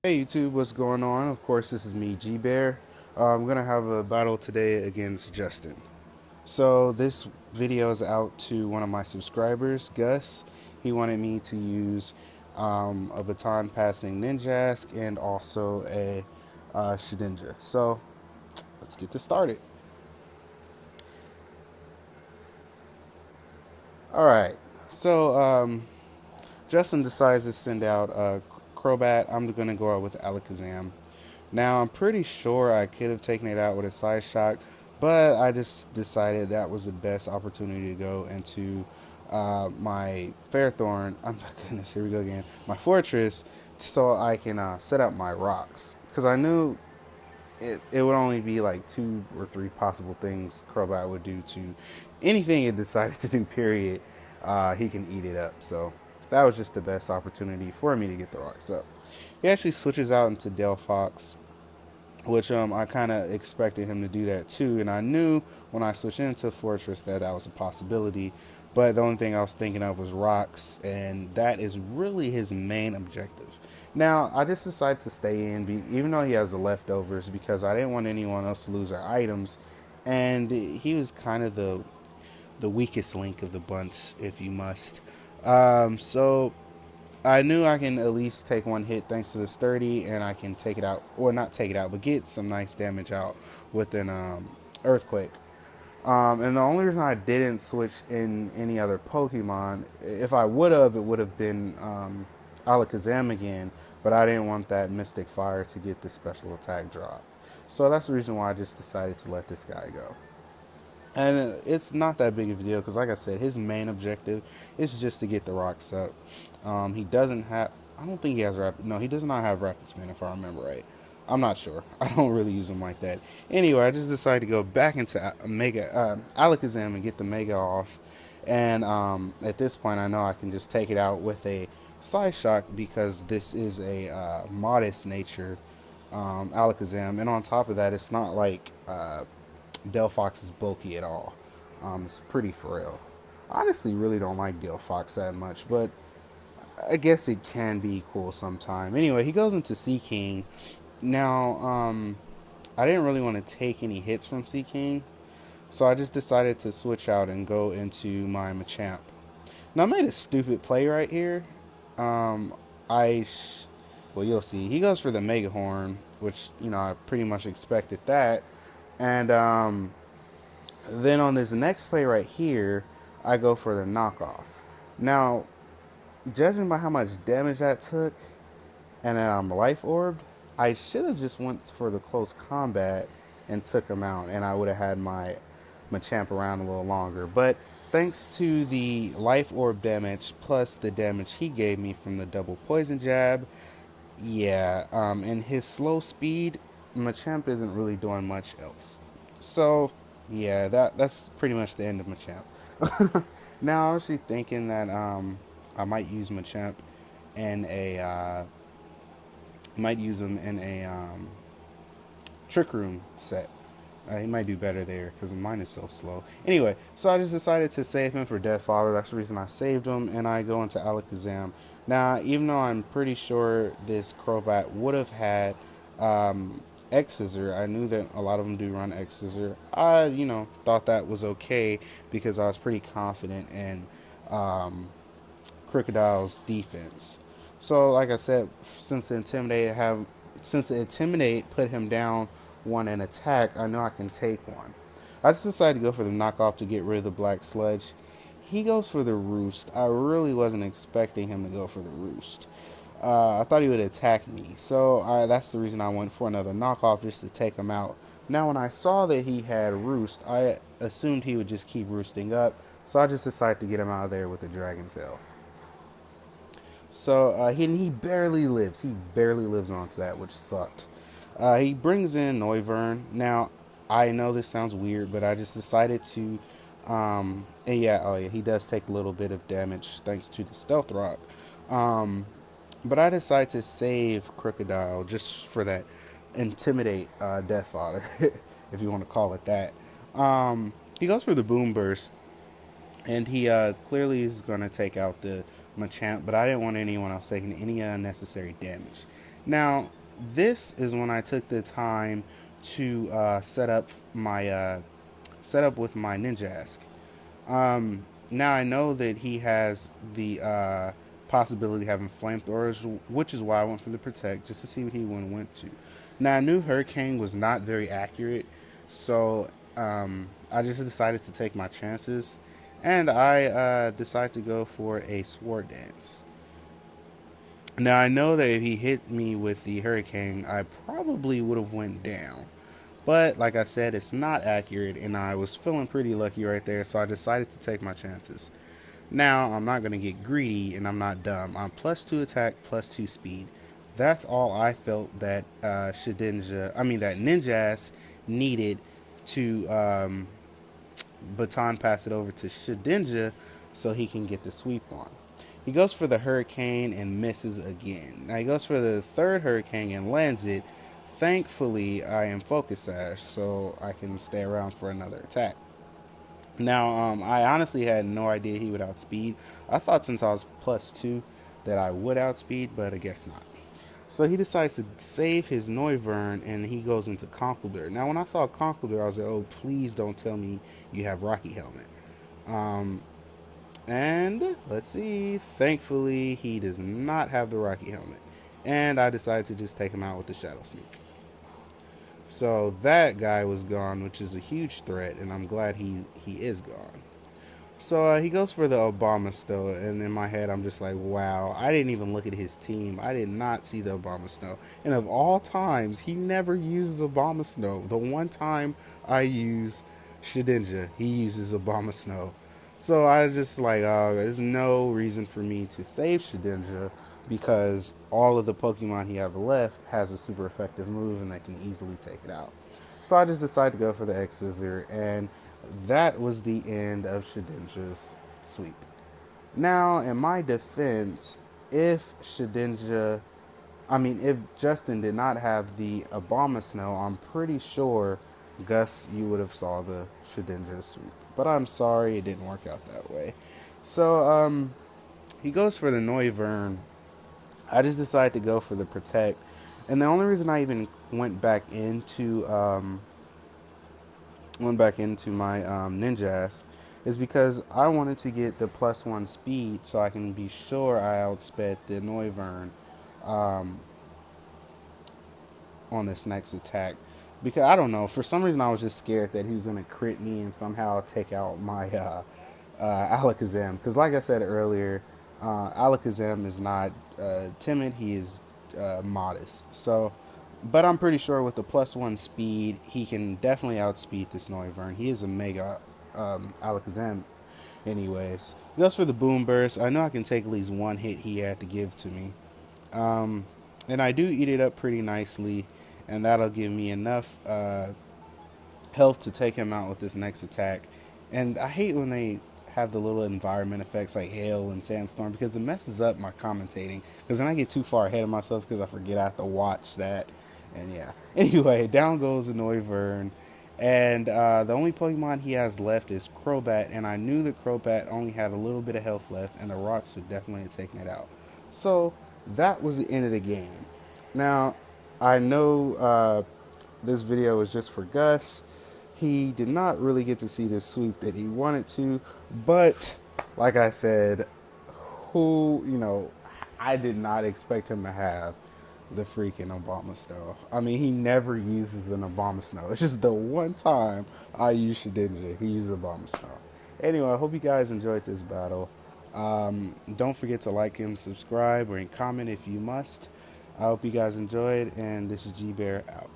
Hey YouTube, what's going on? Of course, this is me, G Bear. I'm gonna have a battle today against Justin. So this video is out to one of my subscribers, Gus. He wanted me to use a baton passing ninjask and also a shedinja. So let's get this started. All right. So Justin decides to send out Crobat. I'm gonna go out with Alakazam. Now, I'm pretty sure I could have taken it out with a side shock, but I just decided that was the best opportunity to go into my Fairthorn. Oh my goodness, here we go again. My Fortress, so I can set up my rocks. Because I knew it would only be like two or three possible things Crobat would do to anything it decided to do, period. He can eat it up. So that was just the best opportunity for me to get the rocks up. He actually switches out into Delphox, which I kind of expected him to do that too. And I knew when I switched into Fortress that that was a possibility. But the only thing I was thinking of was rocks, and that is really his main objective. Now, I just decided to stay in, even though he has the leftovers, because I didn't want anyone else to lose their items. And he was kind of the weakest link of the bunch, if you must. So I knew I can at least take one hit thanks to this 30, and I can take it out, or not take it out, but get some nice damage out with an Earthquake. And the only reason I didn't switch in any other Pokemon, if I would have, it would have been Alakazam again, but I didn't want that Mystic Fire to get the special attack drop. So that's the reason why I just decided to let this guy go. And it's not that big of a deal because, like I said, his main objective is just to get the rocks up. He doesn't have. I don't think he has rapid. No, he does not have rapid spin, if I remember right. I'm not sure. I don't really use him like that. Anyway, I just decided to go back into Mega Alakazam and get the Mega off. And at this point, I know I can just take it out with a Side Shock because this is a modest nature Alakazam, and on top of that, it's not like Delphox is bulky at all. It's pretty frail. I honestly really don't like Delphox that much, but I guess it can be cool sometime. Anyway, he goes into Sea King. Now, I didn't really want to take any hits from Sea King, so I just decided to switch out and go into my Machamp. Now, I made a stupid play right here. Um, well, you'll see. He goes for the Mega Horn, which, I pretty much expected that. And then on this next play right here, I go for the knockoff. Now, judging by how much damage that took, and then I'm life orbed, I should have just went for the close combat and took him out, and I would have had my Machamp around a little longer. But thanks to the life orb damage plus the damage he gave me from the double poison jab, yeah, and his slow speed, Machamp isn't really doing much else. So, yeah, that's pretty much the end of Machamp. Now, I was actually thinking that I might use Machamp in a might use him in a Trick Room set. He might do better there because mine is so slow. Anyway, so I just decided to save him for Death Father. That's the reason I saved him, and I go into Alakazam. Now, even though I'm pretty sure this Crobat would have had X-Scissor, I knew that a lot of them do run X-Scissor. I, thought that was okay because I was pretty confident in Crocodile's defense. So, like I said, since the Intimidate put him down one in attack, I know I can take one. I just decided to go for the knockoff to get rid of the Black Sludge. He goes for the Roost. I really wasn't expecting him to go for the Roost. I thought he would attack me, so that's the reason I went for another knockoff, just to take him out. Now, when I saw that he had Roost, I assumed he would just keep roosting up, so I just decided to get him out of there with a Dragon Tail. So he barely lives. He barely lives onto that, which sucked. He brings in Noivern. Now, I know this sounds weird, but I just decided to. And yeah, oh yeah, he does take a little bit of damage thanks to the Stealth Rock. But I decided to save Crocodile just for that Intimidate Death Fodder, if you want to call it that. He goes for the Boom Burst, and he clearly is going to take out the Machamp, but I didn't want anyone else taking any unnecessary damage. Now, this is when I took the time to set up with my Ninjask. Now I know that he has the possibility of having flamethrowers, which is why I went for the protect just to see what he went to. Now I knew Hurricane was not very accurate, so I just decided to take my chances, and I decided to go for a sword dance. Now I know that if he hit me with the Hurricane, I probably would have went down. But like I said, it's not accurate, and I was feeling pretty lucky right there, so I decided to take my chances. Now, I'm not going to get greedy, and I'm not dumb. I'm plus 2 attack, plus 2 speed. That's all I felt that that Ninjas needed to baton pass it over to Shedinja so he can get the sweep on. He goes for the Hurricane and misses again. Now he goes for the third Hurricane and lands it. Thankfully, I am Focus Sash, so I can stay around for another attack. Now, I honestly had no idea he would outspeed. I thought since I was plus 2 that I would outspeed, but I guess not. So he decides to save his Noivern and he goes into Conkeldurr. Now, when I saw Conkeldurr, I was like, oh, please don't tell me you have Rocky Helmet. Um, and let's see. Thankfully, he does not have the Rocky Helmet. And I decided to just take him out with the Shadow Sneak. So that guy was gone, which is a huge threat, and I'm glad he is gone. So he goes for the Obama Snow, and in my head, I'm just like, wow, I didn't even look at his team. I did not see the Obama Snow. And of all times, he never uses Obama Snow. The one time I use Shedinja, he uses Obama Snow. So I just like, there's no reason for me to save Shedinja because all of the Pokemon he have left has a super effective move and they can easily take it out. So I just decided to go for the X Scissor, and that was the end of Shedinja's sweep. Now, in my defense, if if Justin did not have the Obama Snow, I'm pretty sure Gus, you would have saw the Shedinja sweep. But I'm sorry, it didn't work out that way. So, he goes for the Noivern. I just decided to go for the Protect. And the only reason I even went back into my Ninjask is because I wanted to get the plus 1 speed so I can be sure I outsped the Noivern on this next attack. Because I don't know, for some reason I was just scared that he was going to crit me and somehow take out my Alakazam. Because like I said earlier, Alakazam is not timid, he is modest. So, but I'm pretty sure with the plus 1 speed, he can definitely outspeed this Noivern. He is a mega Alakazam anyways. He goes for the Boom Burst. I know I can take at least one hit he had to give to me. And I do eat it up pretty nicely, and that'll give me enough health to take him out with this next attack. And I hate when they have the little environment effects like hail and sandstorm because it messes up my commentating. Because then I get too far ahead of myself because I forget I have to watch that. And yeah. Anyway, down goes the Noivern. And the only Pokemon he has left is Crobat. And I knew that Crobat only had a little bit of health left, and the rocks would definitely have taken it out. So that was the end of the game. Now, I know this video was just for Gus. He did not really get to see this sweep that he wanted to, but like I said, I did not expect him to have the freaking Obama Snow. I mean, he never uses an Obama Snow. It's just the one time I use Shedinja, he uses Obama Snow. Anyway, I hope you guys enjoyed this battle. Don't forget to like and subscribe or comment if you must. I hope you guys enjoyed, and this is G Bear out.